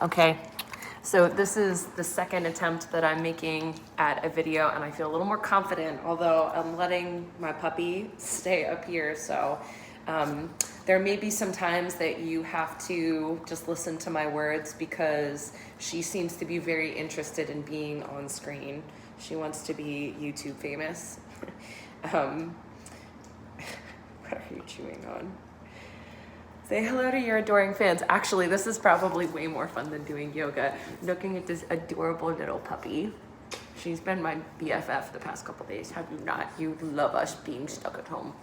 Okay, so this is the second attempt that I'm making at a video, and I feel a little more confident, although I'm letting my puppy stay up here. So there may be some times that you have to just listen to my words because she seems to be very interested in being on screen. She wants to be YouTube famous. What are you chewing on? Say hello to your adoring fans. Actually, this is probably way more fun than doing yoga. Looking at this adorable little puppy. She's been my BFF the past couple days. Have you not? You love us being stuck at home.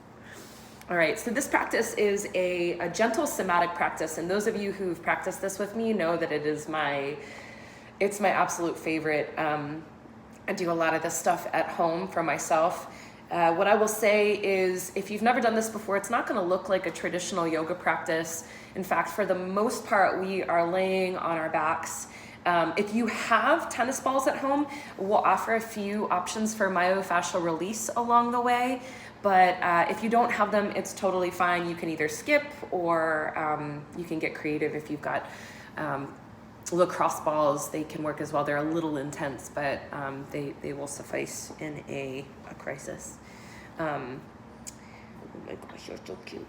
All right, so this practice is a gentle somatic practice, and those of you who've practiced this with me know that it's my absolute favorite. I do a lot of this stuff at home for myself. What I will say is, if you've never done this before, it's not going to look like a traditional yoga practice. In fact, for the most part, we are laying on our backs. If you have tennis balls at home, we'll offer a few options for myofascial release along the way. But if you don't have them, it's totally fine. You can either skip or you can get creative if you've got lacrosse balls. They can work as well. They're a little intense, but they will suffice in a crisis. Oh my gosh, you're so cute.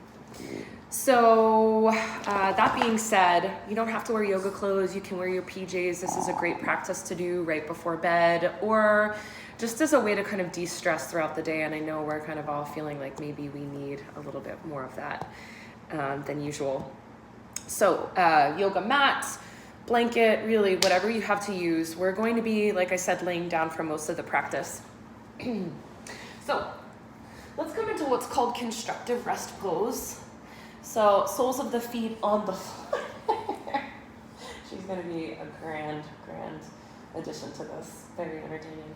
So that being said, you don't have to wear yoga clothes. You can wear your PJs. This is a great practice to do right before bed or just as a way to kind of de-stress throughout the day. And I know we're kind of all feeling like maybe we need a little bit more of that than usual. So yoga mat, blanket, really whatever you have to use. We're going to be, like I said, laying down for most of the practice. So let's come into what's called constructive rest pose. So soles of the feet on the floor. She's going to be a grand addition to this. Very entertaining.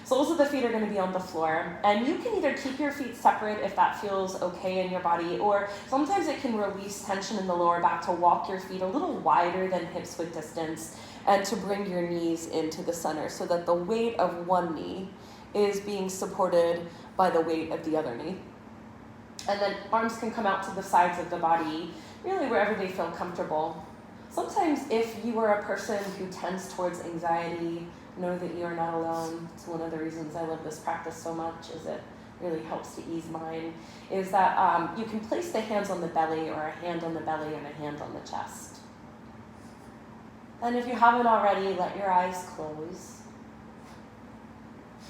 Soles of the feet are going to be on the floor, and you can either keep your feet separate if that feels okay in your body, or sometimes it can release tension in the lower back to walk your feet a little wider than hips width distance and to bring your knees into the center so that the weight of one knee is being supported by the weight of the other knee. And then arms can come out to the sides of the body, really wherever they feel comfortable. Sometimes if you are a person who tends towards anxiety, know that you are not alone. It's one of the reasons I love this practice so much, is it really helps to ease mine, is that you can place the hands on the belly, or a hand on the belly and a hand on the chest. And if you haven't already, let your eyes close.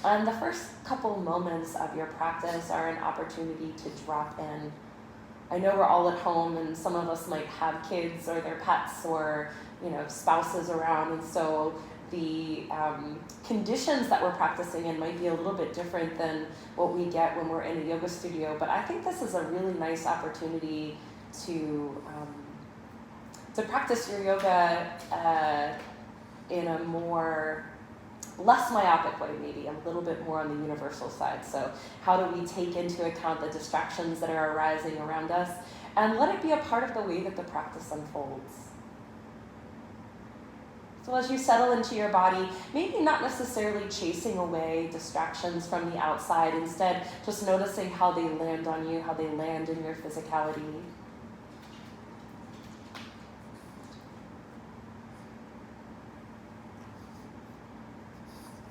And the first couple moments of your practice are an opportunity to drop in. I know we're all at home, and some of us might have kids or their pets or spouses around, and so the conditions that we're practicing in might be a little bit different than what we get when we're in a yoga studio. But I think this is a really nice opportunity to practice your yoga in a less myopic way, maybe a little bit more on the universal side. So how do we take into account the distractions that are arising around us and let it be a part of the way that the practice unfolds? So as you settle into your body, maybe not necessarily chasing away distractions from the outside, instead just noticing how they land on you, how they land in your physicality.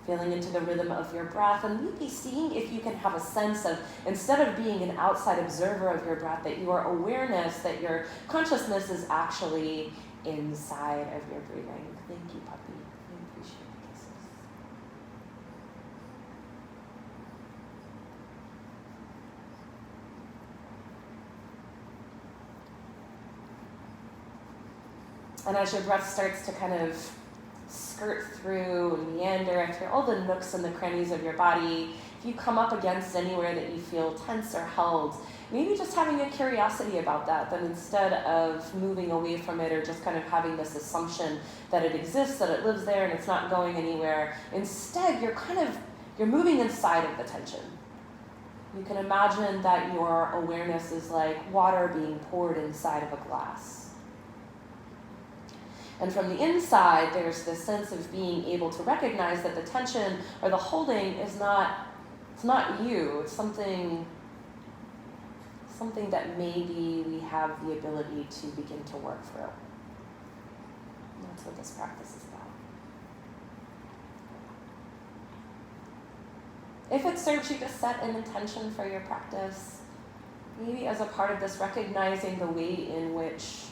Feeling into the rhythm of your breath, and maybe seeing if you can have a sense of, instead of being an outside observer of your breath, that your awareness, that your consciousness is actually inside of your breathing. Thank you, puppy. I appreciate the kisses. And as your breath starts to kind of skirt through and meander through all the nooks and the crannies of your body, if you come up against anywhere that you feel tense or held, maybe just having a curiosity about that, then instead of moving away from it or just kind of having this assumption that it exists, that it lives there and it's not going anywhere, instead you're moving inside of the tension. You can imagine that your awareness is like water being poured inside of a glass. And from the inside, there's this sense of being able to recognize that the tension or the holding is not you. It's something that maybe we have the ability to begin to work through. That's what this practice is about. If it serves you to set an intention for your practice, maybe as a part of this, recognizing the way in which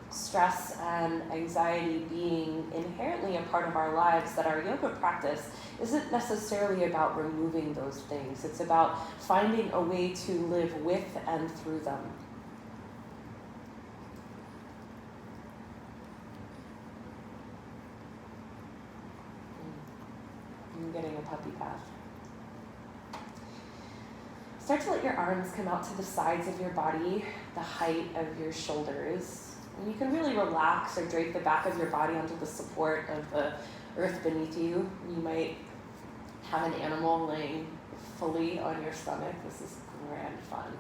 stress and anxiety being inherently a part of our lives, that our yoga practice isn't necessarily about removing those things. It's about finding a way to live with and through them. I'm getting a puppy bath. Start to let your arms come out to the sides of your body, the height of your shoulders. And you can really relax or drape the back of your body onto the support of the earth beneath you. You might have an animal laying fully on your stomach. This is grand fun.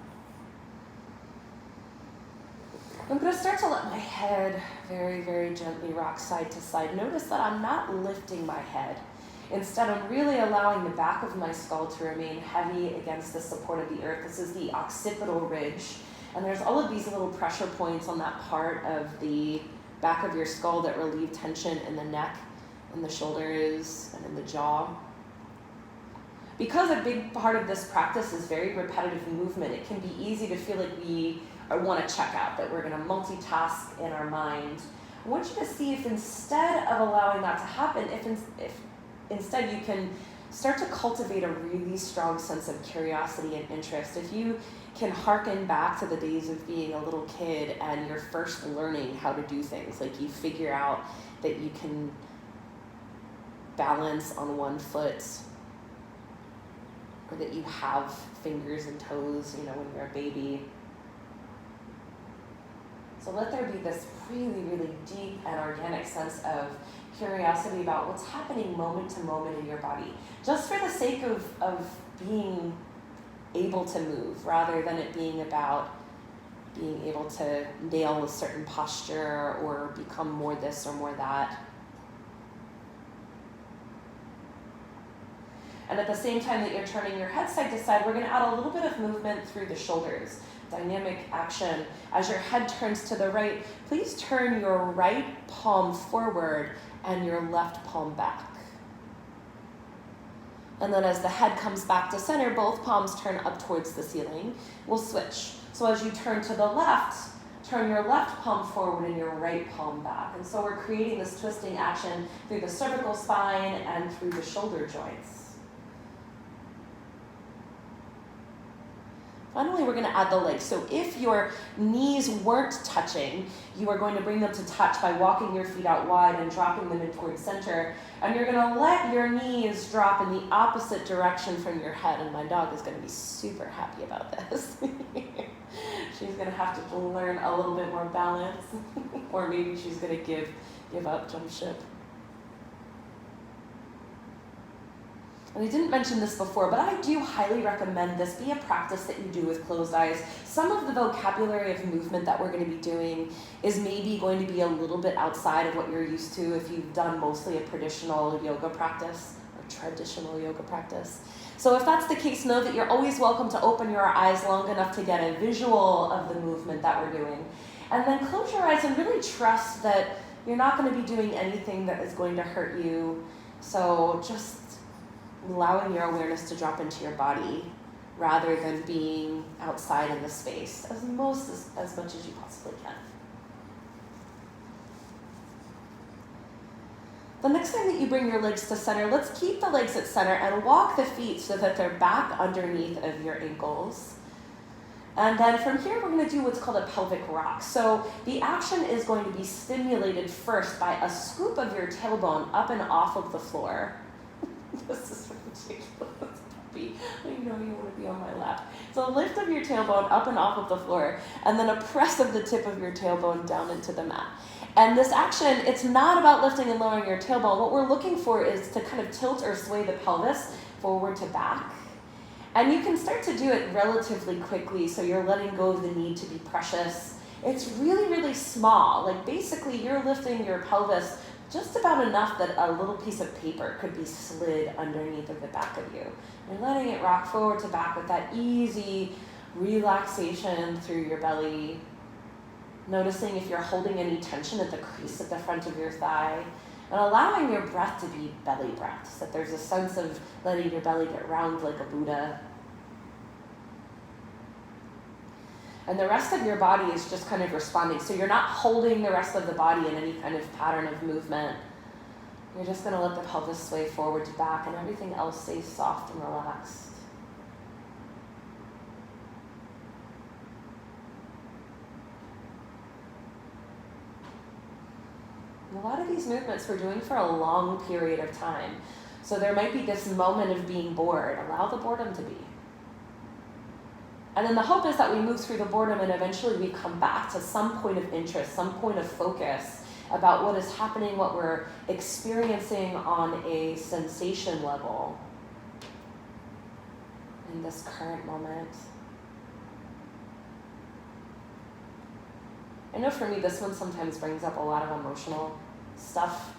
I'm going to start to let my head very, very gently rock side to side. Notice that I'm not lifting my head. Instead, I'm really allowing the back of my skull to remain heavy against the support of the earth. This is the occipital ridge. And there's all of these little pressure points on that part of the back of your skull that relieve tension in the neck, in the shoulders, and in the jaw. Because a big part of this practice is very repetitive movement, it can be easy to feel like we want to check out, that we're going to multitask in our mind. I want you to see if instead of allowing that to happen, if instead you can start to cultivate a really strong sense of curiosity and interest. If you can hearken back to the days of being a little kid and you're first learning how to do things, like you figure out that you can balance on one foot, or that you have fingers and toes, when you're a baby. So let there be this really, really deep and organic sense of curiosity about what's happening moment to moment in your body, just for the sake of being able to move, rather than it being about being able to nail a certain posture or become more this or more that. And at the same time that you're turning your head side to side, we're going to add a little bit of movement through the shoulders. Dynamic action. As your head turns to the right, please turn your right palm forward and your left palm back. And then as the head comes back to center, both palms turn up towards the ceiling. We'll switch. So as you turn to the left, turn your left palm forward and your right palm back. And so we're creating this twisting action through the cervical spine and through the shoulder joints. Finally, we're going to add the legs. So if your knees weren't touching, you are going to bring them to touch by walking your feet out wide and dropping them in towards center. And you're going to let your knees drop in the opposite direction from your head. And my dog is going to be super happy about this. She's going to have to learn a little bit more balance. Or maybe she's going to give up, jump ship. And I didn't mention this before, but I do highly recommend this be a practice that you do with closed eyes. Some of the vocabulary of movement that we're going to be doing is maybe going to be a little bit outside of what you're used to if you've done mostly a traditional yoga practice. So if that's the case, know that you're always welcome to open your eyes long enough to get a visual of the movement that we're doing. And then close your eyes and really trust that you're not going to be doing anything that is going to hurt you. So just allowing your awareness to drop into your body rather than being outside in the space as much as you possibly can. The next time that you bring your legs to center, let's keep the legs at center and walk the feet so that they're back underneath of your ankles. And then from here, we're going to do what's called a pelvic rock. So the action is going to be stimulated first by a scoop of your tailbone up and off of the floor. This is ridiculous, puppy. I know you want to be on my lap. So lift of your tailbone up and off of the floor, and then a press of the tip of your tailbone down into the mat. And this action, it's not about lifting and lowering your tailbone. What we're looking for is to kind of tilt or sway the pelvis forward to back. And you can start to do it relatively quickly, so you're letting go of the need to be precious. It's really, really small. Like basically you're lifting your pelvis just about enough that a little piece of paper could be slid underneath of the back of you. You're letting it rock forward to back with that easy relaxation through your belly. Noticing if you're holding any tension at the crease at the front of your thigh, and allowing your breath to be belly breath, so that there's a sense of letting your belly get round like a Buddha. And the rest of your body is just kind of responding. So you're not holding the rest of the body in any kind of pattern of movement. You're just going to let the pelvis sway forward to back, and everything else stays soft and relaxed. And a lot of these movements we're doing for a long period of time. So there might be this moment of being bored. Allow the boredom to be. And then the hope is that we move through the boredom and eventually we come back to some point of interest, some point of focus about what is happening, what we're experiencing on a sensation level in this current moment. I know for me, this one sometimes brings up a lot of emotional stuff.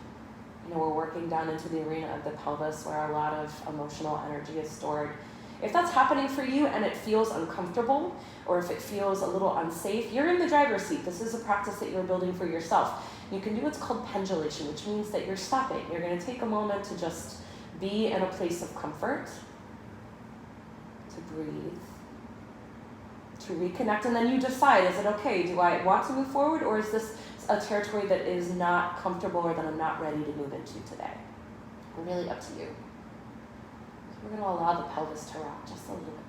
You know, we're working down into the arena of the pelvis where a lot of emotional energy is stored. If that's happening for you and it feels uncomfortable, or if it feels a little unsafe, you're in the driver's seat. This is a practice that you're building for yourself. You can do what's called pendulation, which means that you're stopping. You're going to take a moment to just be in a place of comfort, to breathe, to reconnect, and then you decide, is it okay? Do I want to move forward, or is this a territory that is not comfortable or that I'm not ready to move into today? Really up to you. We're going to allow the pelvis to rock just a little bit more.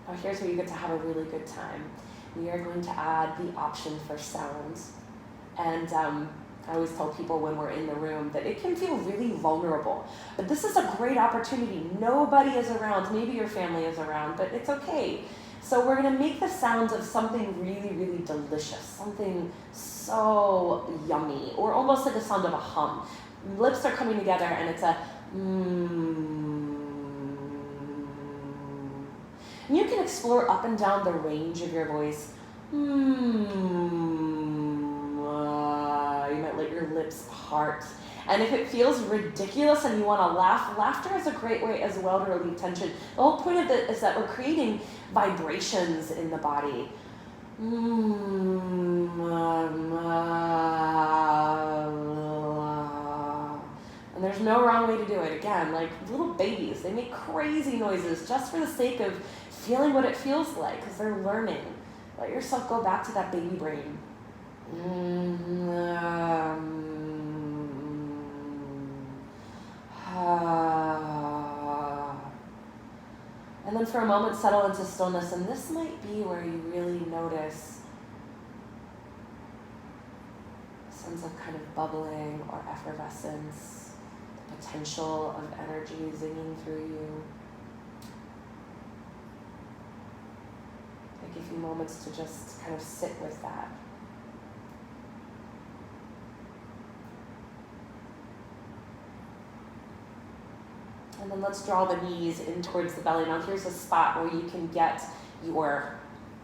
Now here's where you get to have a really good time. We are going to add the option for sounds. And I always tell people when we're in the room that it can feel really vulnerable. But this is a great opportunity. Nobody is around. Maybe your family is around, but it's okay. So we're going to make the sounds of something really, really delicious, something so yummy, or almost like the sound of a hum. Lips are coming together and it's a And you can explore up and down the range of your voice. You might let your lips part. And if it feels ridiculous and you want to laugh, laughter is a great way as well to relieve tension. The whole point of it is that we're creating vibrations in the body. And there's no wrong way to do it. Again, like little babies, they make crazy noises just for the sake of feeling what it feels like, because they're learning. Let yourself go back to that baby brain. And then for a moment, settle into stillness. And this might be where you really notice a sense of kind of bubbling or effervescence, the potential of energy zinging through you. Take a few moments to just kind of sit with that. And then let's draw the knees in towards the belly. Now here's a spot where you can get your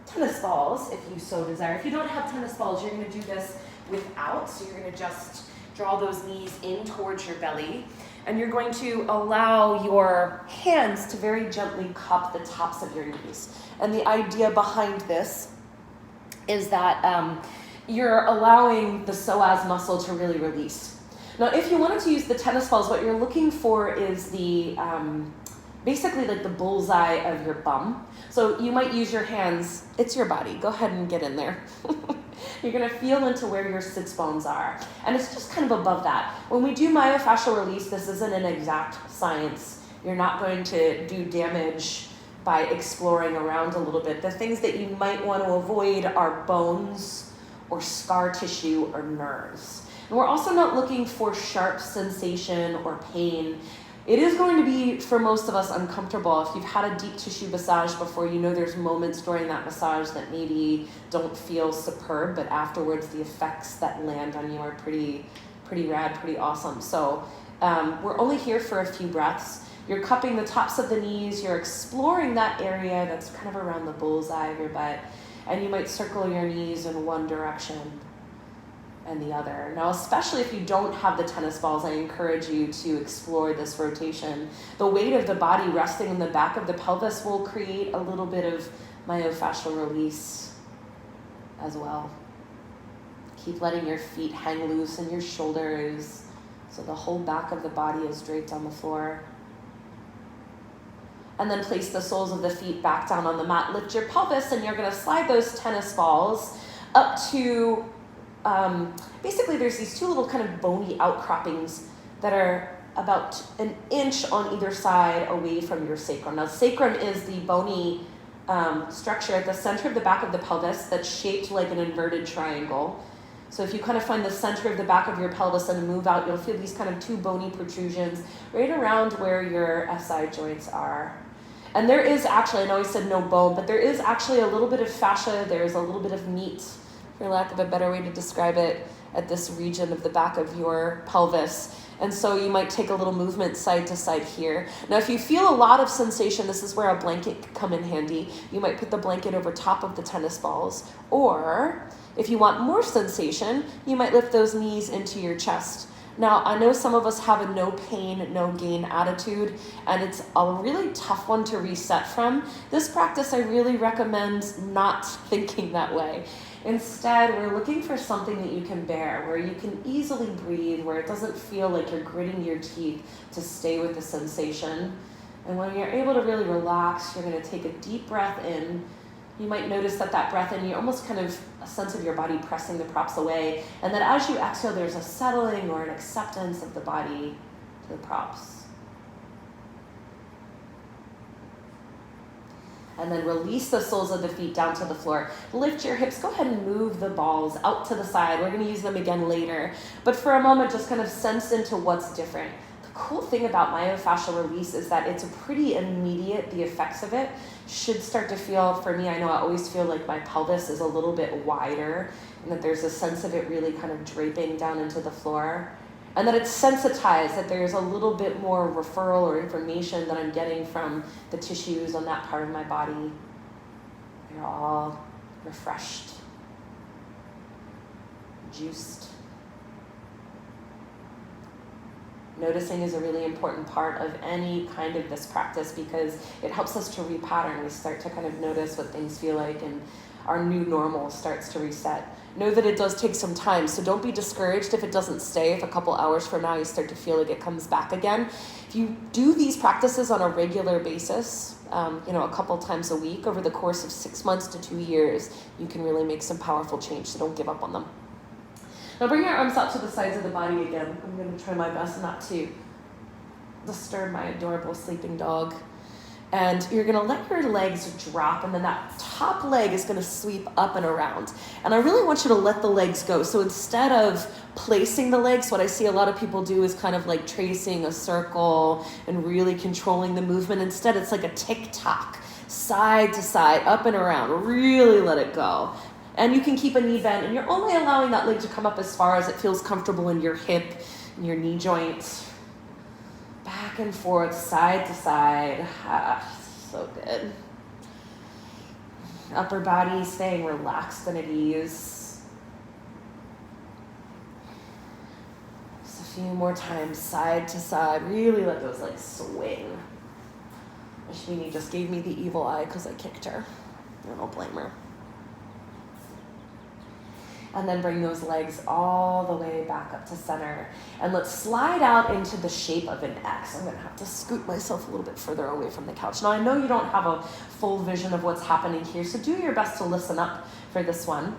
tennis balls if you so desire. If you don't have tennis balls, you're going to do this without. So you're going to just draw those knees in towards your belly. And you're going to allow your hands to very gently cup the tops of your knees. And the idea behind this is that you're allowing the psoas muscle to really release. Now, if you wanted to use the tennis balls, what you're looking for is the, basically like the bullseye of your bum. So you might use your hands, it's your body, go ahead and get in there. You're gonna feel into where your sits bones are. And it's just kind of above that. When we do myofascial release, this isn't an exact science. You're not going to do damage by exploring around a little bit. The things that you might want to avoid are bones or scar tissue or nerves. And we're also not looking for sharp sensation or pain. It is going to be, for most of us, uncomfortable. If you've had a deep tissue massage before, you know there's moments during that massage that maybe don't feel superb, but afterwards the effects that land on you are pretty rad, pretty awesome. So we're only here for a few breaths. You're cupping the tops of the knees. You're exploring that area that's kind of around the bullseye of your butt. And you might circle your knees in one direction. and the other. Now, especially if you don't have the tennis balls, I encourage you to explore this rotation. The weight of the body resting in the back of the pelvis will create a little bit of myofascial release as well. Keep letting your feet hang loose in your shoulders so the whole back of the body is draped on the floor. And then place the soles of the feet back down on the mat. Lift your pelvis, and you're going to slide those tennis balls up to, basically there's these two little kind of bony outcroppings that are about an inch on either side away from your sacrum. Now, sacrum is the bony structure at the center of the back of the pelvis that's shaped like an inverted triangle. So if you kind of find the center of the back of your pelvis and move out, you'll feel these kind of two bony protrusions right around where your SI joints are. And there is actually, I know I said no bone, but there is actually a little bit of fascia, there's a little bit of meat, for lack of a better way to describe it, at this region of the back of your pelvis. And so you might take a little movement side to side here. Now, if you feel a lot of sensation, this is where a blanket could come in handy. You might put the blanket over top of the tennis balls. Or if you want more sensation, you might lift those knees into your chest. Now, I know some of us have a no pain, no gain attitude, and it's a really tough one to reset from. This practice, I really recommend not thinking that way. Instead, we're looking for something that you can bear, where you can easily breathe, where it doesn't feel like you're gritting your teeth to stay with the sensation. And when you're able to really relax, you're going to take a deep breath in. You might notice that breath in, you almost kind of a sense of your body pressing the props away. And then as you exhale, there's a settling or an acceptance of the body to the props. And then release the soles of the feet down to the floor. Lift your hips. Go ahead and move the balls out to the side. We're going to use them again later. But for a moment, just kind of sense into what's different. The cool thing about myofascial release is that it's pretty immediate. The effects of it should start to feel, for me, I know I always feel like my pelvis is a little bit wider and that there's a sense of it really kind of draping down into the floor. And that it's sensitized, that there's a little bit more referral or information that I'm getting from the tissues on that part of my body. They're all refreshed, juiced. Noticing is a really important part of any kind of this practice because it helps us to repattern. We start to kind of notice what things feel like and our new normal starts to reset. Know that it does take some time, so don't be discouraged if it doesn't stay. If a couple hours from now you start to feel like it comes back again. If you do these practices on a regular basis, a couple times a week over the course of 6 months to 2 years, you can really make some powerful change, so don't give up on them. Now bring your arms out to the sides of the body again. I'm going to try my best not to disturb my adorable sleeping dog. And you're going to let your legs drop, and then that top leg is going to sweep up and around. And I really want you to let the legs go. So instead of placing the legs, what I see a lot of people do is kind of like tracing a circle and really controlling the movement. Instead, it's like a tick-tock, side to side, up and around. Really let it go. And you can keep a knee bent, and you're only allowing that leg to come up as far as it feels comfortable in your hip and your knee joint. Back and forth, side to side. So good. Upper body staying relaxed and at ease. Just a few more times, side to side. Really let those legs swing. Ashwini just gave me the evil eye because I kicked her. I don't blame her. And then bring those legs all the way back up to center. And let's slide out into the shape of an X. I'm going to have to scoot myself a little bit further away from the couch. Now, I know you don't have a full vision of what's happening here, so do your best to listen up for this one.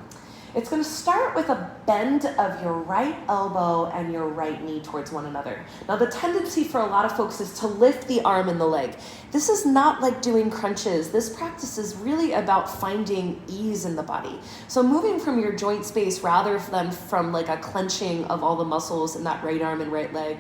It's going to start with a bend of your right elbow and your right knee towards one another. Now, the tendency for a lot of folks is to lift the arm and the leg. This is not like doing crunches. This practice is really about finding ease in the body. So moving from your joint space rather than from like a clenching of all the muscles in that right arm and right leg.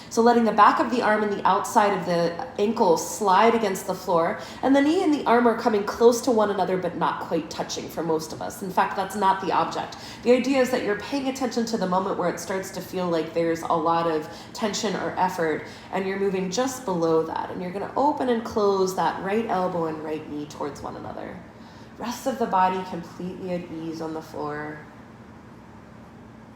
So letting the back of the arm and the outside of the ankle slide against the floor, and the knee and the arm are coming close to one another but not quite touching for most of us. In fact, that's not the object. The idea is that you're paying attention to the moment where it starts to feel like there's a lot of tension or effort, and you're moving just below that. And you're going to open and close that right elbow and right knee towards one another. Rest of the body completely at ease on the floor.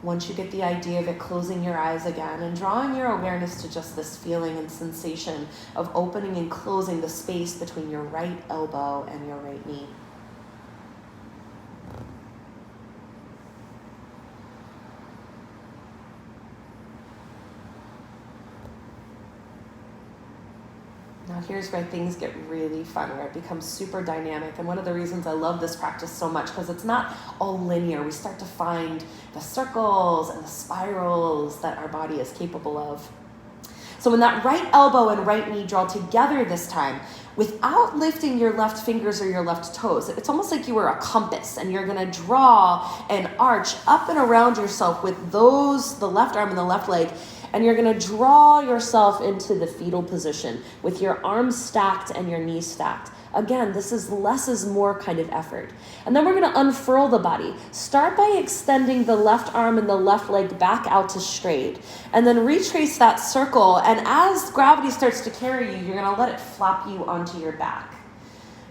Once you get the idea of it, closing your eyes again and drawing your awareness to just this feeling and sensation of opening and closing the space between your right elbow and your right knee. Now here's where things get really fun, where it becomes super dynamic. And one of the reasons I love this practice so much, because it's not all linear. We start to find the circles and the spirals that our body is capable of. So when that right elbow and right knee draw together this time, without lifting your left fingers or your left toes, it's almost like you were a compass, and you're going to draw an arch up and around yourself with those, the left arm and the left leg. And you're going to draw yourself into the fetal position with your arms stacked and your knees stacked. Again, this is less is more kind of effort. And then we're going to unfurl the body. Start by extending the left arm and the left leg back out to straight. And then retrace that circle. And as gravity starts to carry you, you're going to let it flop you onto your back.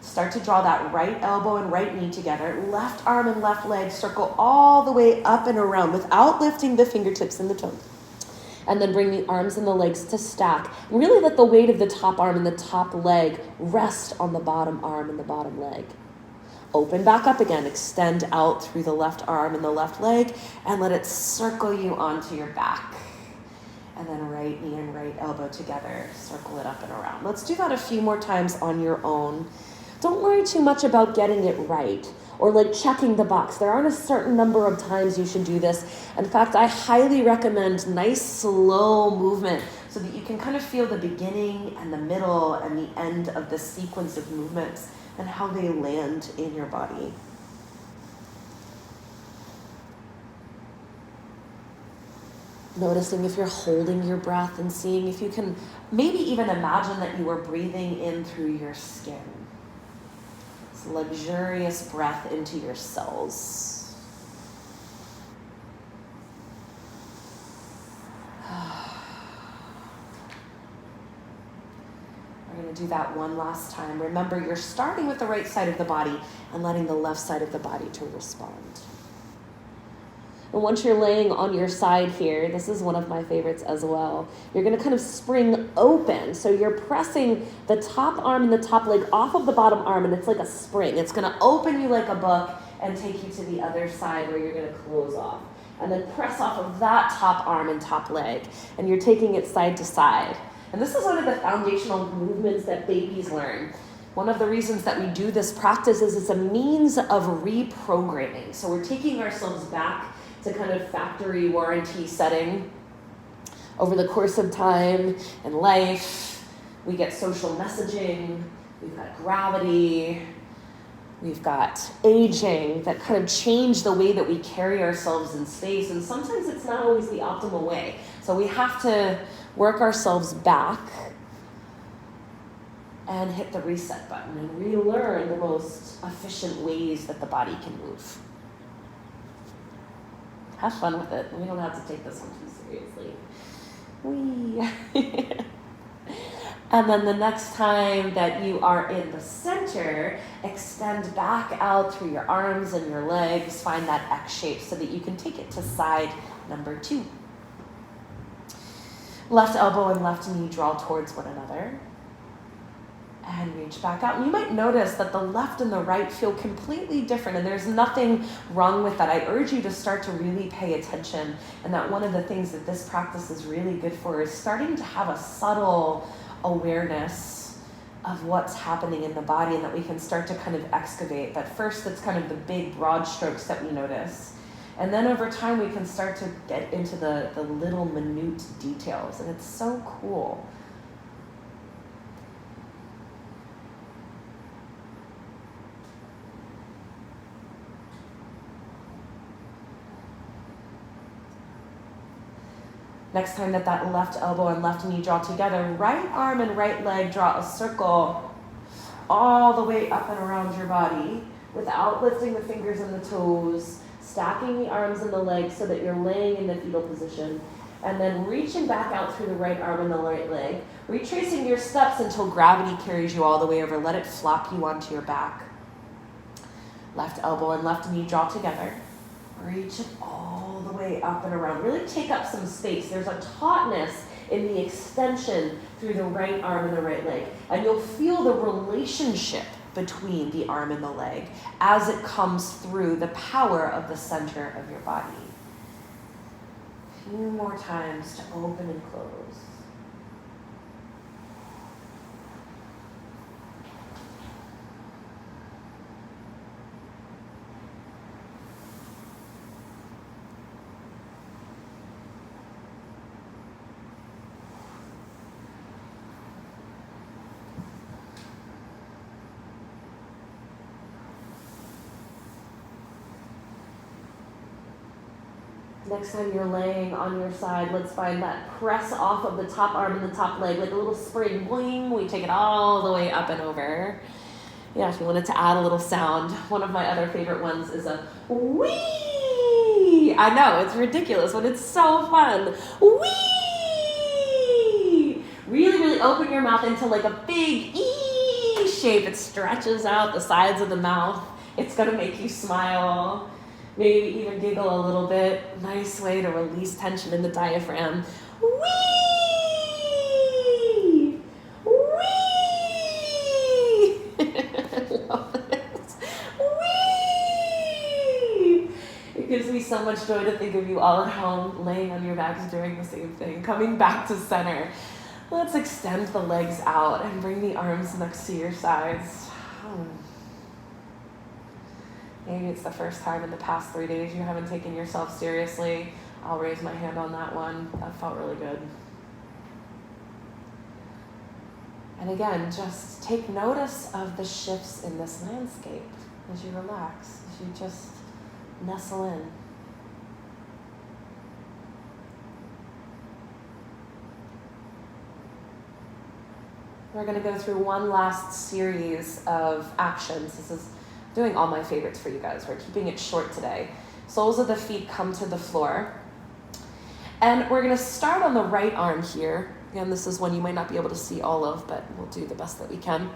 Start to draw that right elbow and right knee together. Left arm and left leg circle all the way up and around without lifting the fingertips and the toes. And then bring the arms and the legs to stack. And really let the weight of the top arm and the top leg rest on the bottom arm and the bottom leg. Open back up again. Extend out through the left arm and the left leg, and let it circle you onto your back. And then right knee and right elbow together. Circle it up and around. Let's do that a few more times on your own. Don't worry too much about getting it right, or like checking the box. There aren't a certain number of times you should do this. In fact, I highly recommend nice, slow movement so that you can kind of feel the beginning and the middle and the end of the sequence of movements and how they land in your body. Noticing if you're holding your breath and seeing if you can maybe even imagine that you are breathing in through your skin. Luxurious breath into your cells. We're going to do that one last time. Remember, you're starting with the right side of the body and letting the left side of the body to respond. And once you're laying on your side here, this is one of my favorites as well. You're going to kind of spring open. So you're pressing the top arm and the top leg off of the bottom arm, and it's like a spring. It's going to open you like a book and take you to the other side where you're going to close off. And then press off of that top arm and top leg. And you're taking it side to side. And this is one of the foundational movements that babies learn. One of the reasons that we do this practice is it's a means of reprogramming. So we're taking ourselves back to kind of factory warranty setting. Over the course of time and life, we get social messaging, we've got gravity, we've got aging that kind of change the way that we carry ourselves in space, and sometimes it's not always the optimal way. So we have to work ourselves back and hit the reset button and relearn the most efficient ways that the body can move. Have fun with it. We don't have to take this one too seriously. Whee! And then the next time that you are in the center, extend back out through your arms and your legs. Find that X shape so that you can take it to side number 2. Left elbow and left knee draw towards one another. And reach back out. And you might notice that the left and the right feel completely different, and there's nothing wrong with that. I urge you to start to really pay attention, and that one of the things that this practice is really good for is starting to have a subtle awareness of what's happening in the body, and that we can start to kind of excavate. But first, it's kind of the big broad strokes that we notice. And then over time, we can start to get into the little minute details, and it's so cool. Next time that left elbow and left knee draw together, right arm and right leg draw a circle all the way up and around your body without lifting the fingers and the toes, stacking the arms and the legs so that you're laying in the fetal position, and then reaching back out through the right arm and the right leg, retracing your steps until gravity carries you all the way over. Let it flop you onto your back. Left elbow and left knee draw together. Reach it all the way way up and around. Really take up some space. There's a tautness in the extension through the right arm and the right leg. And you'll feel the relationship between the arm and the leg as it comes through the power of the center of your body. A few more times to open and close. Next time you're laying on your side, let's find that press off of the top arm and the top leg, like a little spring, boing. We take it all the way up and over. Yeah, if you wanted to add a little sound, one of my other favorite ones is a wee. I know, it's ridiculous, but it's so fun. Wee! Really, really open your mouth into like a big E shape. It stretches out the sides of the mouth. It's gonna make you smile. Maybe even giggle a little bit. Nice way to release tension in the diaphragm. Whee! Whee! I love this. Whee! It gives me so much joy to think of you all at home, laying on your backs doing the same thing, coming back to center. Let's extend the legs out and bring the arms next to your sides. Maybe it's the first time in the past 3 days you haven't taken yourself seriously. I'll raise my hand on that one. That felt really good. And again, just take notice of the shifts in this landscape as you relax, as you just nestle in. We're going to go through one last series of actions. This is doing all my favorites for you guys. We're keeping it short today. Soles of the feet come to the floor. And we're gonna start on the right arm here. Again, this is one you might not be able to see all of, but we'll do the best that we can.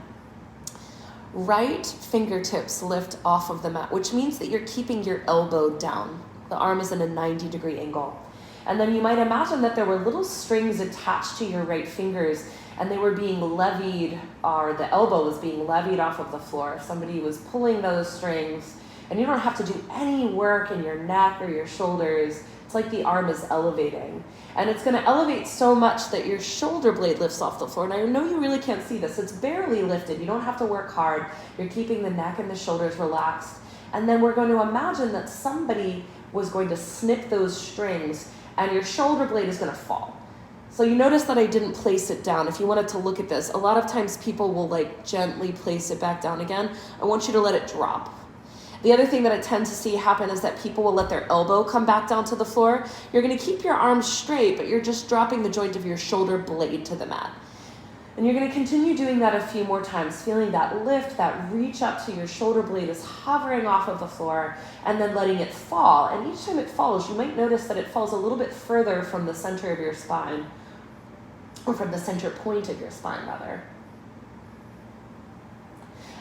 Right fingertips lift off of the mat, which means that you're keeping your elbow down. The arm is in a 90-degree angle. And then you might imagine that there were little strings attached to your right fingers and they were being levied, or the elbow was being levied off of the floor. Somebody was pulling those strings, and you don't have to do any work in your neck or your shoulders. It's like the arm is elevating. And it's gonna elevate so much that your shoulder blade lifts off the floor. And I know you really can't see this. It's barely lifted. You don't have to work hard. You're keeping the neck and the shoulders relaxed. And then we're going to imagine that somebody was going to snip those strings and your shoulder blade is gonna fall. So you notice that I didn't place it down. If you wanted to look at this, a lot of times people will like gently place it back down again. I want you to let it drop. The other thing that I tend to see happen is that people will let their elbow come back down to the floor. You're gonna keep your arms straight, but you're just dropping the joint of your shoulder blade to the mat. And you're gonna continue doing that a few more times, feeling that lift, that reach up to your shoulder blade is hovering off of the floor and then letting it fall. And each time it falls, you might notice that it falls a little bit further from the center of your spine, or from the center point of your spine, rather.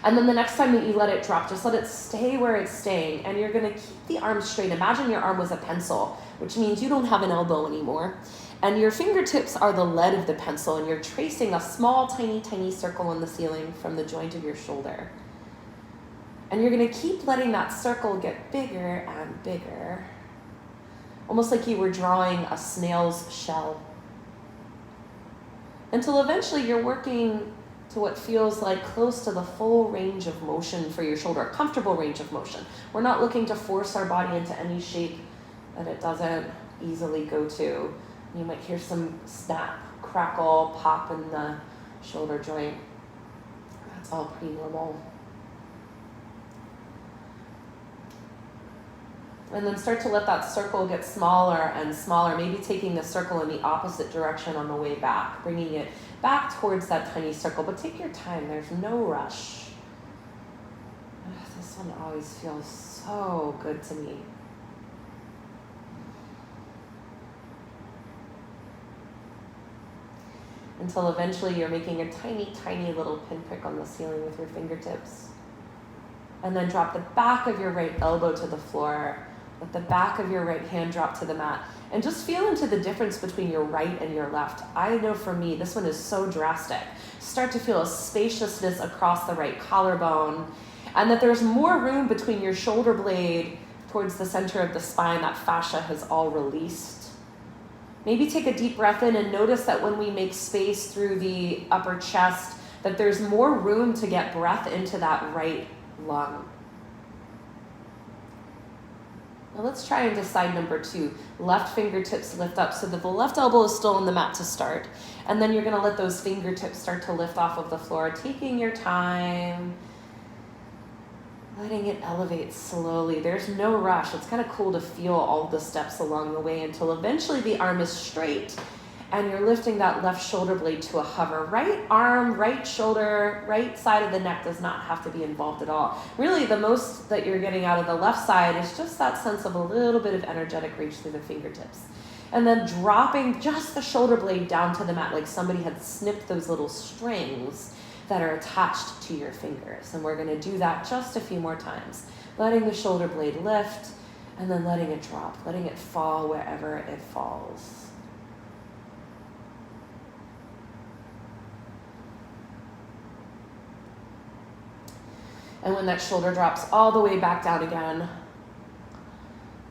And then the next time that you let it drop, just let it stay where it's staying. And you're gonna keep the arm straight. Imagine your arm was a pencil, which means you don't have an elbow anymore. And your fingertips are the lead of the pencil, and you're tracing a small, tiny, tiny circle in the ceiling from the joint of your shoulder. And you're gonna keep letting that circle get bigger and bigger, almost like you were drawing a snail's shell, until eventually you're working to what feels like close to the full range of motion for your shoulder, a comfortable range of motion. We're not looking to force our body into any shape that it doesn't easily go to. You might hear some snap, crackle, pop in the shoulder joint. That's all pretty normal. And then start to let that circle get smaller and smaller, maybe taking the circle in the opposite direction on the way back, bringing it back towards that tiny circle. But take your time, there's no rush. This one always feels so good to me. Until eventually you're making a tiny, tiny little pinprick on the ceiling with your fingertips. And then drop the back of your right elbow to the floor. Let the back of your right hand drop to the mat. And just feel into the difference between your right and your left. I know for me, this one is so drastic. Start to feel a spaciousness across the right collarbone, and that there's more room between your shoulder blade towards the center of the spine. That fascia has all released. Maybe take a deep breath in and notice that when we make space through the upper chest, that there's more room to get breath into that right lung. Now let's try into side number 2. Left fingertips lift up so that the left elbow is still on the mat to start. And then you're going to let those fingertips start to lift off of the floor, taking your time, letting it elevate slowly. There's no rush. It's kind of cool to feel all the steps along the way until eventually the arm is straight and you're lifting that left shoulder blade to a hover. Right arm, right shoulder, right side of the neck does not have to be involved at all. Really, the most that you're getting out of the left side is just that sense of a little bit of energetic reach through the fingertips. And then dropping just the shoulder blade down to the mat like somebody had snipped those little strings that are attached to your fingers. And we're going to do that just a few more times. Letting the shoulder blade lift and then letting it drop, letting it fall wherever it falls. And when that shoulder drops all the way back down again,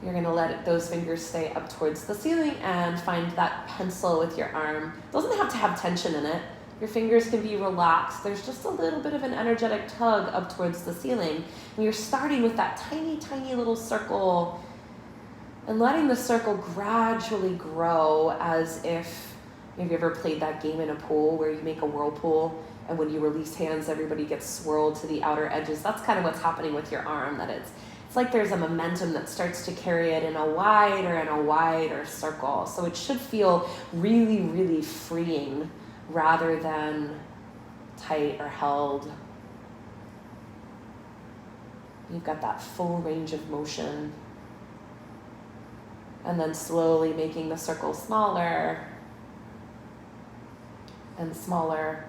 you're going to let those fingers stay up towards the ceiling and find that pencil with your arm. It doesn't have to have tension in it. Your fingers can be relaxed. There's just a little bit of an energetic tug up towards the ceiling. And you're starting with that tiny, tiny little circle and letting the circle gradually grow as if, have you ever played that game in a pool where you make a whirlpool and when you release hands, everybody gets swirled to the outer edges? That's kind of what's happening with your arm, that it's like there's a momentum that starts to carry it in a wider circle. So it should feel really, really freeing rather than tight or held. You've got that full range of motion. And then slowly making the circle smaller and smaller.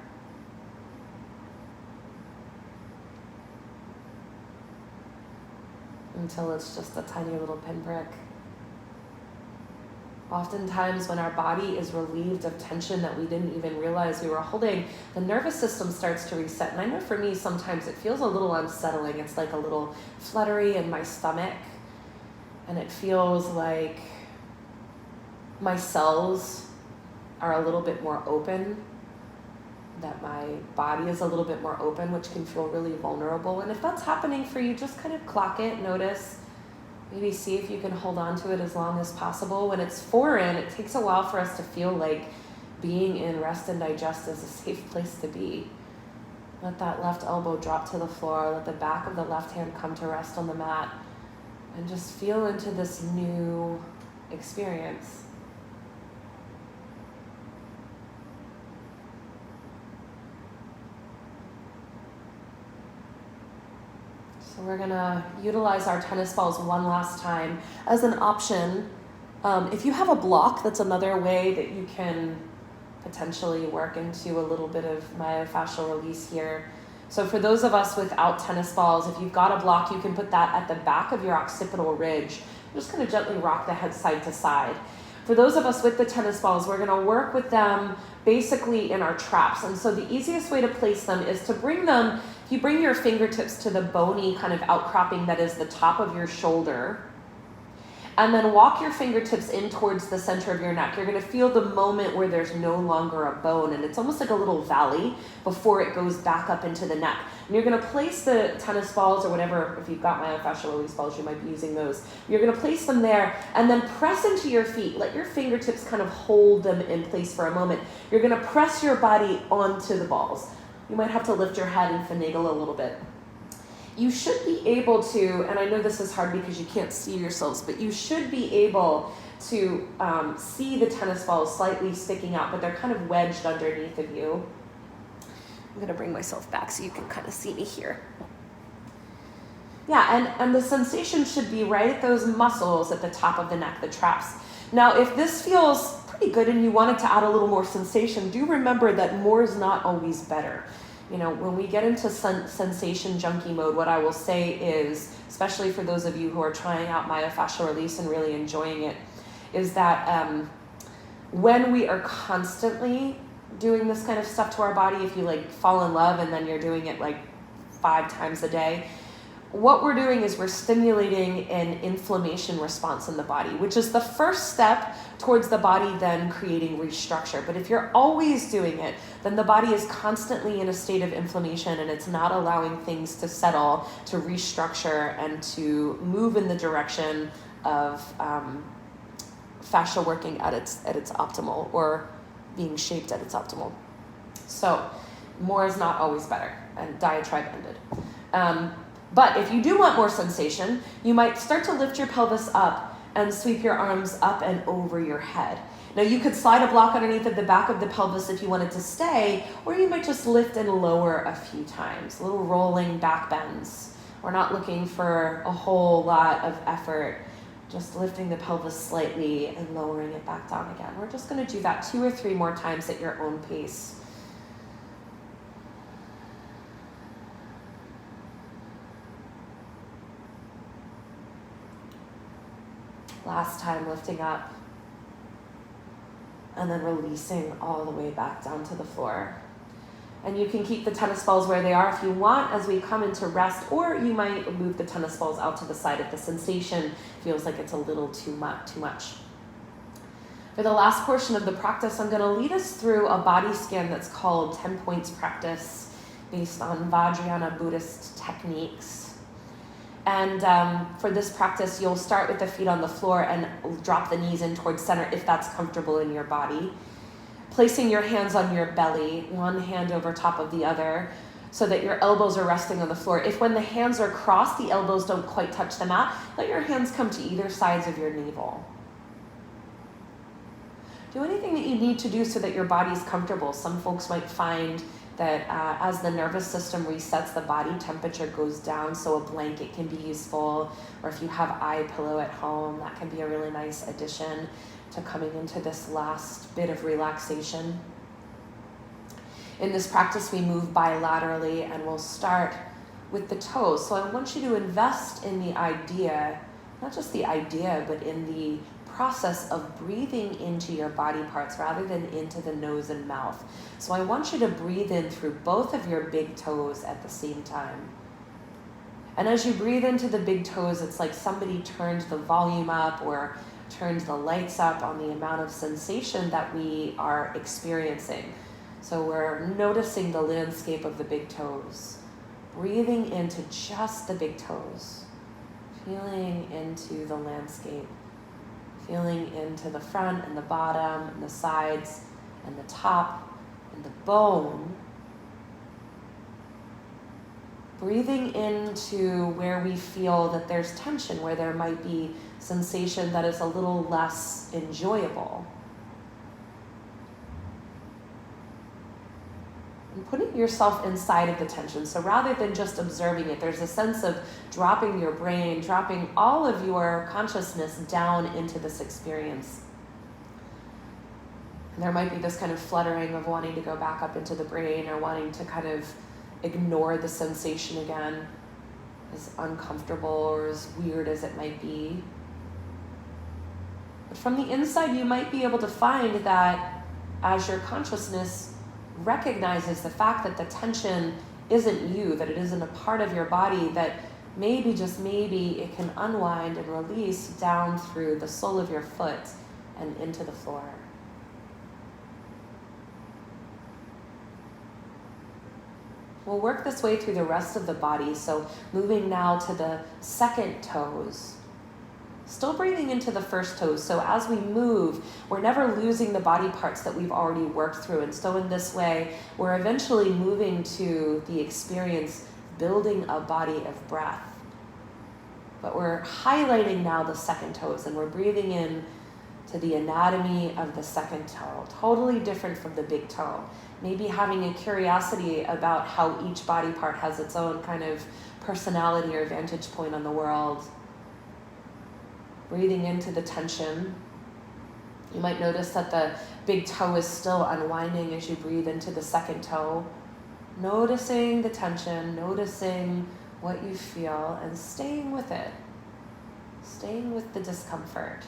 Until it's just a tiny little pinprick. Oftentimes when our body is relieved of tension that we didn't even realize we were holding, the nervous system starts to reset. And I know for me, sometimes it feels a little unsettling. It's like a little fluttery in my stomach. And it feels like my cells are a little bit more open, that my body is a little bit more open, which can feel really vulnerable. And if that's happening for you, just kind of clock it, notice. Maybe see if you can hold on to it as long as possible. When it's foreign, it takes a while for us to feel like being in rest and digest is a safe place to be. Let that left elbow drop to the floor. Let the back of the left hand come to rest on the mat. And just feel into this new experience. So we're gonna utilize our tennis balls one last time as an option. If you have a block, that's another way that you can potentially work into a little bit of myofascial release here. So for those of us without tennis balls, if you've got a block, you can put that at the back of your occipital ridge. I'm just gonna gently rock the head side to side. For those of us with the tennis balls, we're gonna work with them basically in our traps. And so the easiest way to place them is to bring them, if you bring your fingertips to the bony kind of outcropping that is the top of your shoulder, and then walk your fingertips in towards the center of your neck. You're gonna feel the moment where there's no longer a bone, and it's almost like a little valley before it goes back up into the neck. And you're gonna place the tennis balls or whatever, if you've got myofascial release balls, you might be using those. You're gonna place them there and then press into your feet. Let your fingertips kind of hold them in place for a moment. You're gonna press your body onto the balls. You might have to lift your head and finagle a little bit. You should be able to, and I know this is hard because you can't see yourselves, but you should be able to see the tennis balls slightly sticking out, but they're kind of wedged underneath of you. I'm gonna bring myself back so you can kind of see me here. Yeah, and the sensation should be right at those muscles at the top of the neck, the traps. Now, if this feels pretty good and you wanted to add a little more sensation, do remember that more is not always better. When we get into sensation junkie mode, what I will say is, especially for those of you who are trying out myofascial release and really enjoying it, is that when we are constantly doing this kind of stuff to our body, if you like fall in love and then you're doing it like 5 times a day, what we're doing is we're stimulating an inflammation response in the body, which is the first step towards the body then creating restructure. But if you're always doing it, then the body is constantly in a state of inflammation and it's not allowing things to settle, to restructure, and to move in the direction of fascia working at its optimal, or being shaped at its optimal. So more is not always better, and diatribe ended. But if you do want more sensation, you might start to lift your pelvis up and sweep your arms up and over your head. Now you could slide a block underneath of the back of the pelvis if you wanted to stay, or you might just lift and lower a few times, little rolling back bends. We're not looking for a whole lot of effort, just lifting the pelvis slightly and lowering it back down again. We're just going to do that 2 or 3 more times at your own pace. Last time, lifting up and then releasing all the way back down to the floor. And you can keep the tennis balls where they are if you want as we come into rest, or you might move the tennis balls out to the side if the sensation feels like it's a little too much. For the last portion of the practice, I'm going to lead us through a body scan that's called 10 Points Practice, based on Vajrayana Buddhist techniques. And for this practice, you'll start with the feet on the floor and drop the knees in towards center if that's comfortable in your body. Placing your hands on your belly, one hand over top of the other, so that your elbows are resting on the floor. If when the hands are crossed, the elbows don't quite touch the mat, let your hands come to either sides of your navel. Do anything that you need to do so that your body's comfortable. Some folks might find that as the nervous system resets, the body temperature goes down, so a blanket can be useful, or if you have eye pillow at home, that can be a really nice addition to coming into this last bit of relaxation. In this practice, we move bilaterally, and we'll start with the toes. So I want you to invest in the idea, not just the idea, but in the process of breathing into your body parts rather than into the nose and mouth. So I want you to breathe in through both of your big toes at the same time. And as you breathe into the big toes, it's like somebody turned the volume up or turned the lights up on the amount of sensation that we are experiencing. So we're noticing the landscape of the big toes, breathing into just the big toes, feeling into the landscape, feeling into the front and the bottom and the sides and the top and the bone. Breathing into where we feel that there's tension, where there might be sensation that is a little less enjoyable. And putting yourself inside of the tension. So rather than just observing it, there's a sense of dropping your brain, dropping all of your consciousness down into this experience. And there might be this kind of fluttering of wanting to go back up into the brain, or wanting to kind of ignore the sensation again, as uncomfortable or as weird as it might be. But from the inside, you might be able to find that as your consciousness recognizes the fact that the tension isn't you, that it isn't a part of your body, that maybe, just maybe, it can unwind and release down through the sole of your foot and into the floor. We'll work this way through the rest of the body. So moving now to the second toes. Still breathing into the first toes. So as we move, we're never losing the body parts that we've already worked through. And so in this way, we're eventually moving to the experience, building a body of breath. But we're highlighting now the second toes, and we're breathing in to the anatomy of the second toe. Totally different from the big toe. Maybe having a curiosity about how each body part has its own kind of personality or vantage point on the world. Breathing into the tension. You might notice that the big toe is still unwinding as you breathe into the second toe. Noticing the tension, noticing what you feel, and staying with it. Staying with the discomfort.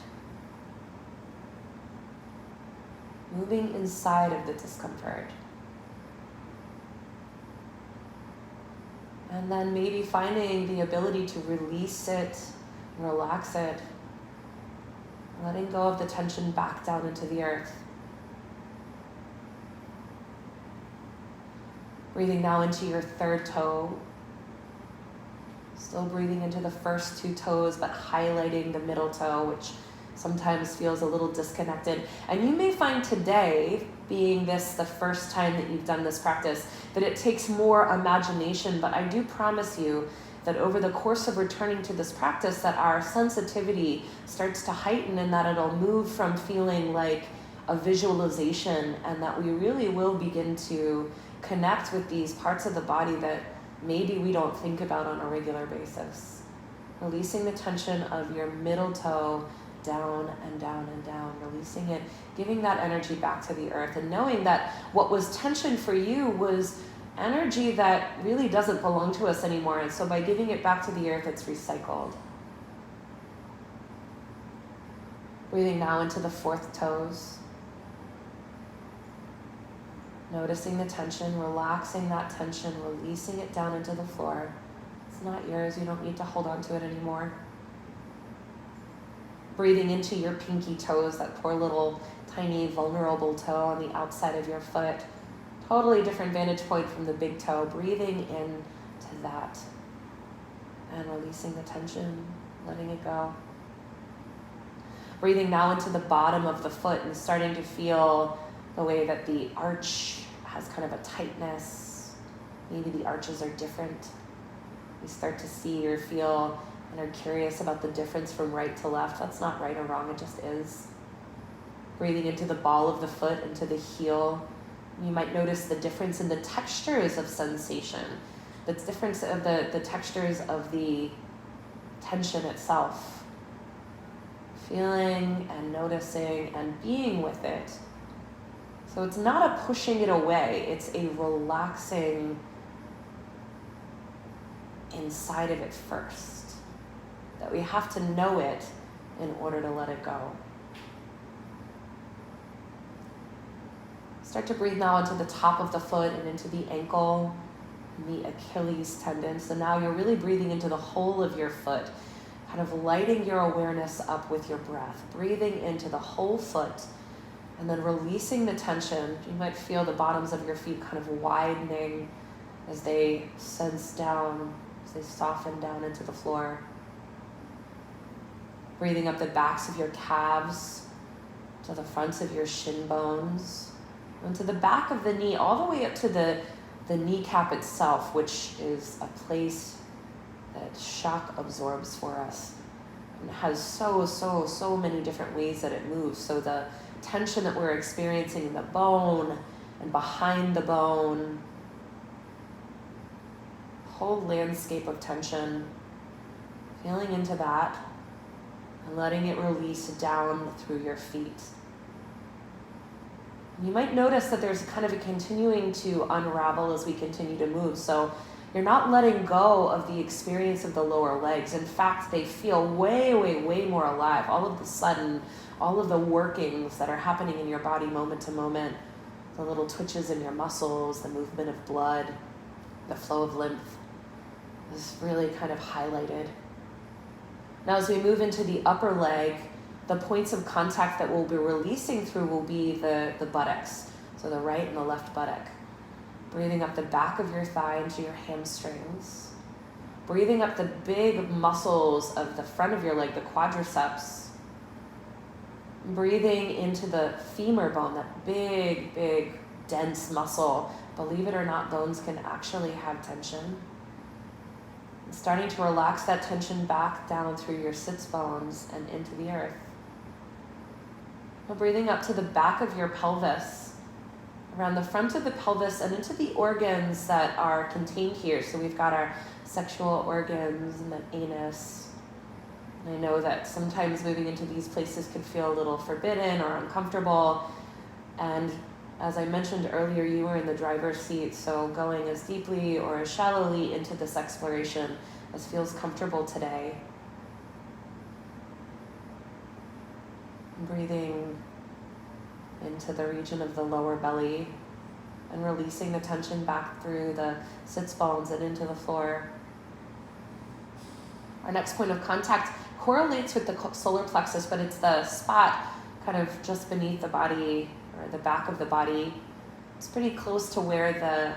Moving inside of the discomfort. And then maybe finding the ability to release it, relax it, letting go of the tension back down into the earth. Breathing now into your third toe. Still breathing into the first two toes, but highlighting the middle toe, which sometimes feels a little disconnected. And you may find today, being this the first time that you've done this practice, that it takes more imagination, but I do promise you that over the course of returning to this practice, that our sensitivity starts to heighten and that it'll move from feeling like a visualization, and that we really will begin to connect with these parts of the body that maybe we don't think about on a regular basis. Releasing the tension of your middle toe down and down and down, releasing it, giving that energy back to the earth, and knowing that what was tension for you was energy that really doesn't belong to us anymore. And so by giving it back to the earth, it's recycled. Breathing now into the fourth toes. Noticing the tension, relaxing that tension, releasing it down into the floor. It's not yours. You don't need to hold on to it anymore. Breathing into your pinky toes, that poor little tiny vulnerable toe on the outside of your foot. Totally different vantage point from the big toe. Breathing into that and releasing the tension, letting it go. Breathing now into the bottom of the foot and starting to feel the way that the arch has kind of a tightness. Maybe the arches are different. You start to see or feel and are curious about the difference from right to left. That's not right or wrong, it just is. Breathing into the ball of the foot, into the heel. You might notice the difference in the textures of sensation. The difference of the textures of the tension itself. Feeling and noticing and being with it. So it's not a pushing it away, it's a relaxing inside of it first. That we have to know it in order to let it go. Start to breathe now into the top of the foot and into the ankle, and the Achilles tendon. So now you're really breathing into the whole of your foot, kind of lighting your awareness up with your breath, breathing into the whole foot, and then releasing the tension. You might feel the bottoms of your feet kind of widening as they sense down, as they soften down into the floor. Breathing up the backs of your calves, to the fronts of your shin bones, and to the back of the knee, all the way up to the kneecap itself, which is a place that shock absorbs for us. And it has so many different ways that it moves. So the tension that we're experiencing in the bone and behind the bone, whole landscape of tension, feeling into that and letting it release down through your feet. You might notice that there's kind of a continuing to unravel as we continue to move. So you're not letting go of the experience of the lower legs. In fact, they feel way more alive. All of a sudden, all of the workings that are happening in your body moment to moment, the little twitches in your muscles, the movement of blood, the flow of lymph is really kind of highlighted. Now, as we move into the upper leg, the points of contact that we'll be releasing through will be the buttocks, so the right and the left buttock. Breathing up the back of your thigh into your hamstrings. Breathing up the big muscles of the front of your leg, the quadriceps. Breathing into the femur bone, that big, dense muscle. Believe it or not, bones can actually have tension. And starting to relax that tension back down through your sits bones and into the earth. Now breathing up to the back of your pelvis, around the front of the pelvis and into the organs that are contained here. So we've got our sexual organs and the anus. And I know that sometimes moving into these places can feel a little forbidden or uncomfortable. And As I mentioned earlier, you were in the driver's seat, so going as deeply or as shallowly into this exploration as feels comfortable today. Breathing into the region of the lower belly and releasing the tension back through the sits bones and into the floor. Our next point of contact correlates with the solar plexus, but it's the spot kind of just beneath the body or the back of the body. It's pretty close to where the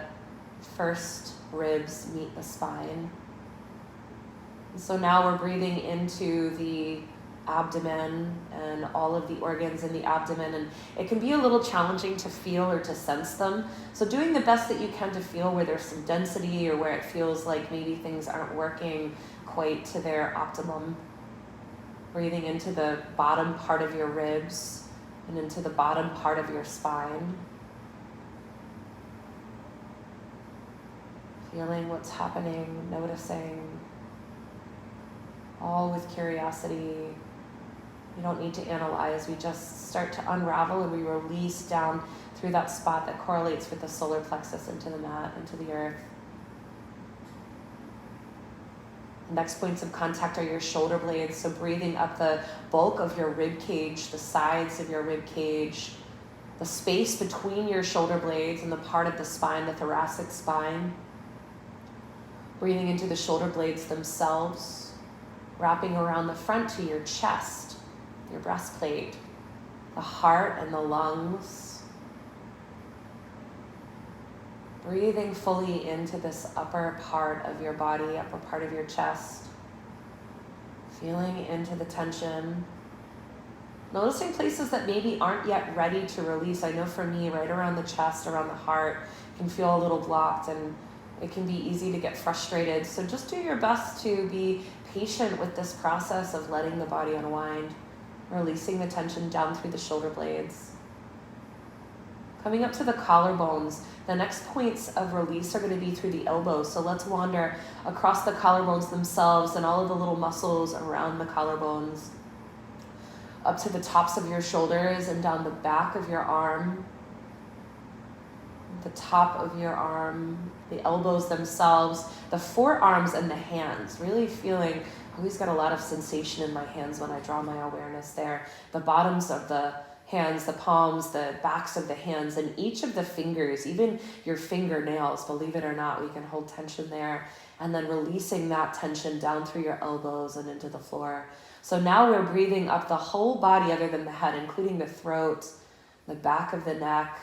first ribs meet the spine. And so now we're breathing into the abdomen and all of the organs in the abdomen, and it can be a little challenging to feel or to sense them. So doing the best that you can to feel where there's some density or where it feels like maybe things aren't working quite to their optimum. Breathing into the bottom part of your ribs and into the bottom part of your spine. Feeling what's happening, noticing, all with curiosity. We don't need to analyze, we just start to unravel and we release down through that spot that correlates with the solar plexus into the mat, into the earth. The next points of contact are your shoulder blades, so breathing up the bulk of your rib cage, the sides of your rib cage, the space between your shoulder blades and the part of the spine, the thoracic spine. Breathing into the shoulder blades themselves, wrapping around the front to your chest, your breastplate, the heart and the lungs. Breathing fully into this upper part of your body, upper part of your chest. Feeling into the tension. Noticing places that maybe aren't yet ready to release. I know for me, right around the chest, around the heart, can feel a little blocked and it can be easy to get frustrated. So just do your best to be patient with this process of letting the body unwind, releasing the tension down through the shoulder blades. Coming up to the collarbones, the next points of release are going to be through the elbows. So let's wander across the collarbones themselves and all of the little muscles around the collarbones, up to the tops of your shoulders and down the back of your arm, the top of your arm, the elbows themselves, the forearms and the hands. Really feeling, I always got a lot of sensation in my hands when I draw my awareness there. The bottoms of the hands, the palms, the backs of the hands, and each of the fingers, even your fingernails, believe it or not, we can hold tension there. And then releasing that tension down through your elbows and into the floor. So now we're breathing up the whole body other than the head, including the throat, the back of the neck.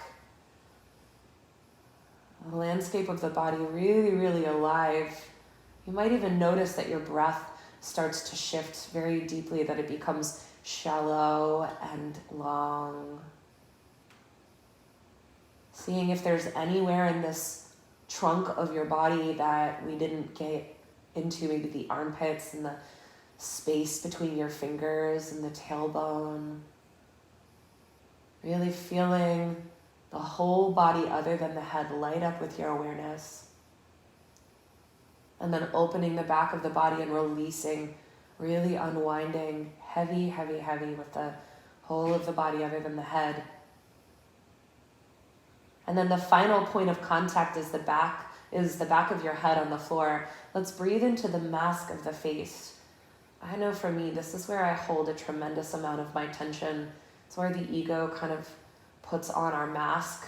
The landscape of the body really, really alive. You might even notice that your breath starts to shift very deeply, that it becomes shallow and long. Seeing if there's anywhere in this trunk of your body that we didn't get into, maybe the armpits and the space between your fingers and the tailbone. Really feeling the whole body other than the head light up with your awareness. And then opening the back of the body and releasing, really unwinding, heavy, heavy, heavy with the whole of the body other than the head. And then the final point of contact is the back of your head on the floor. Let's breathe into the mask of the face. I know for me, this is where I hold a tremendous amount of my tension. It's where the ego kind of puts on our mask,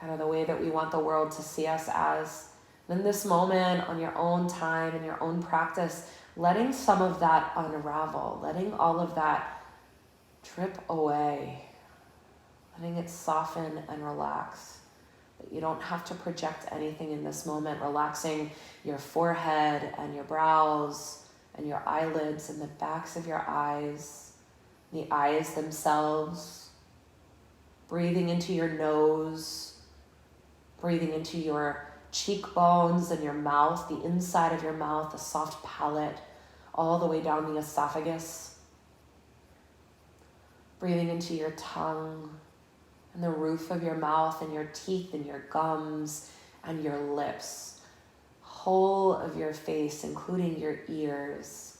kind of the way that we want the world to see us as. In this moment, on your own time, in your own practice, letting some of that unravel, letting all of that drip away, letting it soften and relax. That you don't have to project anything in this moment, relaxing your forehead and your brows and your eyelids and the backs of your eyes, the eyes themselves. Breathing into your nose, breathing into your cheekbones and your mouth, the inside of your mouth, the soft palate, all the way down the esophagus. Breathing into your tongue and the roof of your mouth and your teeth and your gums and your lips. Whole of your face, including your ears.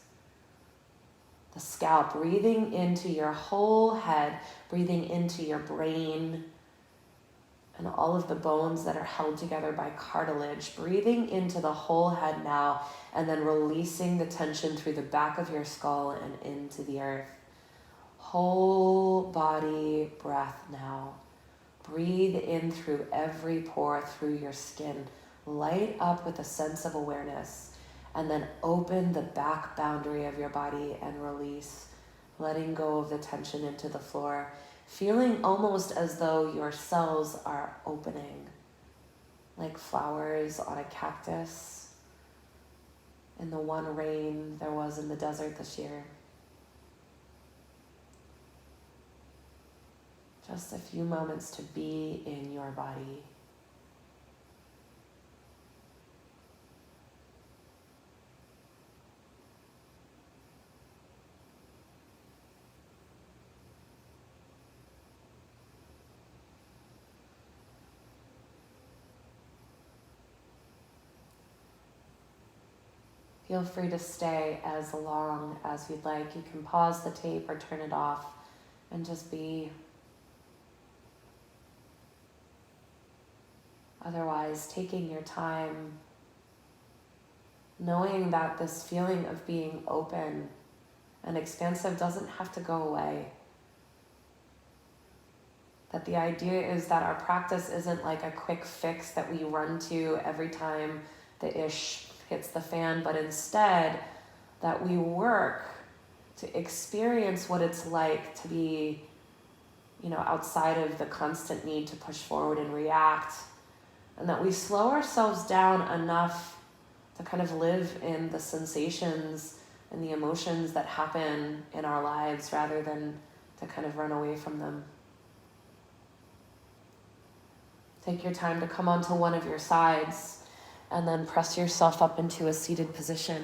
The scalp, breathing into your whole head, breathing into your brain, and all of the bones that are held together by cartilage. Breathing into the whole head now, and then releasing the tension through the back of your skull and into the earth. Whole body breath now. Breathe in through every pore through your skin. Light up with a sense of awareness, and then open the back boundary of your body and release, letting go of the tension into the floor, feeling almost as though your cells are opening, like flowers on a cactus in the one rain there was in the desert this year. Just a few moments to be in your body. Feel free to stay as long as you'd like. You can pause the tape or turn it off and just be. Otherwise, taking your time, knowing that this feeling of being open and expansive doesn't have to go away. That the idea is that our practice isn't like a quick fix that we run to every time the ish hits the fan, but instead that we work to experience what it's like to be, outside of the constant need to push forward and react, and that we slow ourselves down enough to kind of live in the sensations and the emotions that happen in our lives rather than to kind of run away from them. Take your time to come onto one of your sides and then press yourself up into a seated position,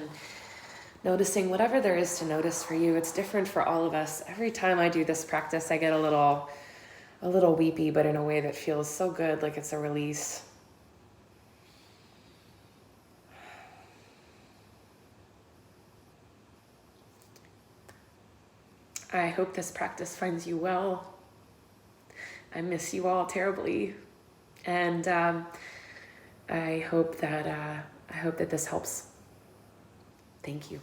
noticing whatever there is to notice for you. It's different for all of us. Every time I do this practice, I get a little weepy, but in a way that feels so good, like it's a release. I hope this practice finds you well. I miss you all terribly. And I hope that this helps. Thank you.